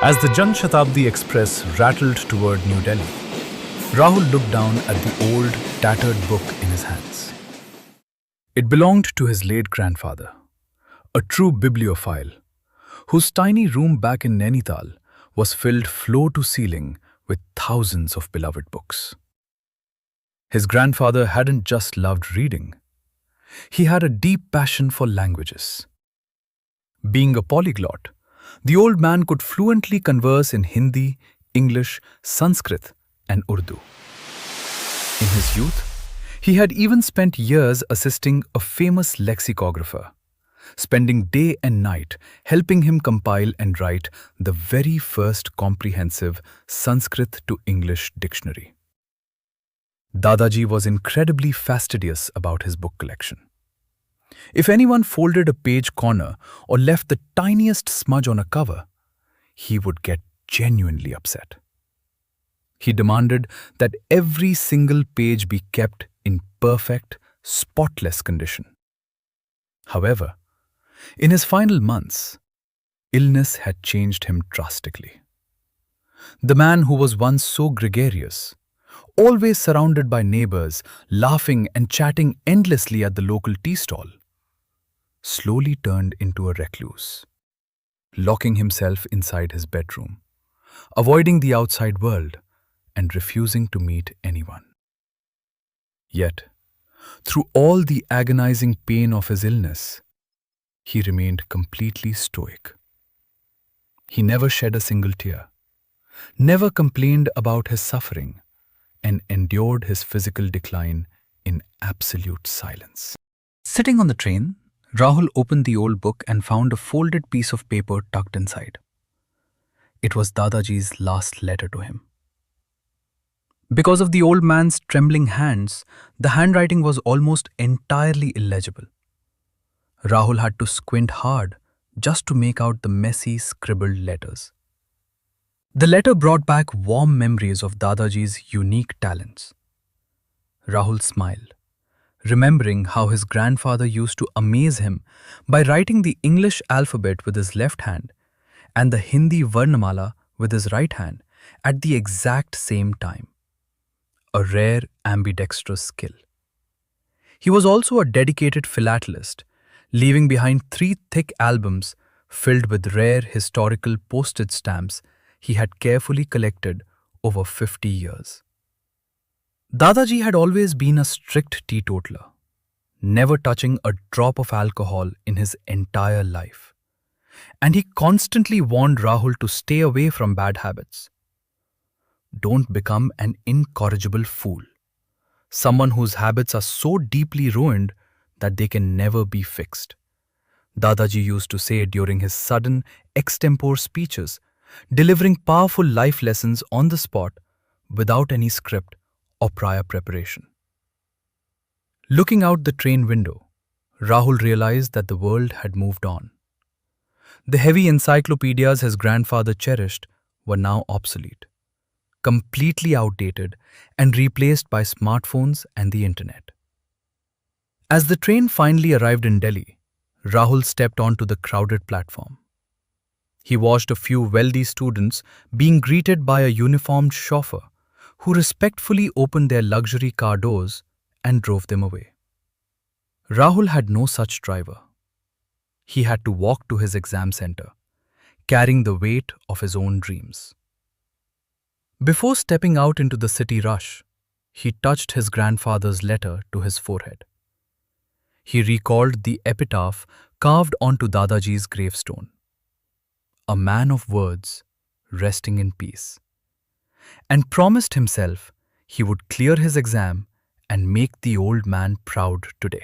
As the Jan Shatabdi Express rattled toward New Delhi, Rahul looked down at the old, tattered book in his hands. It belonged to his late grandfather, a true bibliophile, whose tiny room back in Nanital was filled floor to ceiling with thousands of beloved books. His grandfather hadn't just loved reading, he had a deep passion for languages. Being a polyglot, the old man could fluently converse in Hindi, English, Sanskrit, and Urdu. In his youth, he had even spent years assisting a famous lexicographer, spending day and night helping him compile and write the very first comprehensive Sanskrit to English dictionary. Dadaji was incredibly fastidious about his book collection. If anyone folded a page corner or left the tiniest smudge on a cover, he would get genuinely upset. He demanded that every single page be kept in perfect, spotless condition. However, in his final months, illness had changed him drastically. The man who was once so gregarious, always surrounded by neighbors, laughing and chatting endlessly at the local tea stall, slowly turned into a recluse, locking himself inside his bedroom, avoiding the outside world and refusing to meet anyone. Yet, through all the agonizing pain of his illness, he remained completely stoic. He never shed a single tear, never complained about his suffering, and endured his physical decline in absolute silence. Sitting on the train, Rahul opened the old book and found a folded piece of paper tucked inside. It was Dadaji's last letter to him. Because of the old man's trembling hands, the handwriting was almost entirely illegible. Rahul had to squint hard just to make out the messy, scribbled letters. The letter brought back warm memories of Dadaji's unique talents. Rahul smiled, remembering how his grandfather used to amaze him by writing the English alphabet with his left hand and the Hindi Varnamala with his right hand at the exact same time. A rare ambidextrous skill. He was also a dedicated philatelist, leaving behind 3 thick albums filled with rare historical postage stamps he had carefully collected over 50 years. Dadaji had always been a strict teetotaler, never touching a drop of alcohol in his entire life. And he constantly warned Rahul to stay away from bad habits. Don't become an incorrigible fool, someone whose habits are so deeply ruined that they can never be fixed, Dadaji used to say during his sudden extempore speeches, delivering powerful life lessons on the spot without any script or prior preparation. Looking out the train window, Rahul realized that the world had moved on. The heavy encyclopedias his grandfather cherished were now obsolete, completely outdated and replaced by smartphones and the internet. As the train finally arrived in Delhi, Rahul stepped onto the crowded platform. He watched a few wealthy students being greeted by a uniformed chauffeur who respectfully opened their luxury car doors and drove them away. Rahul had no such driver. He had to walk to his exam center, carrying the weight of his own dreams. Before stepping out into the city rush, he touched his grandfather's letter to his forehead. He recalled the epitaph carved onto Dadaji's gravestone. A man of words, resting in peace, and promised himself he would clear his exam and make the old man proud today.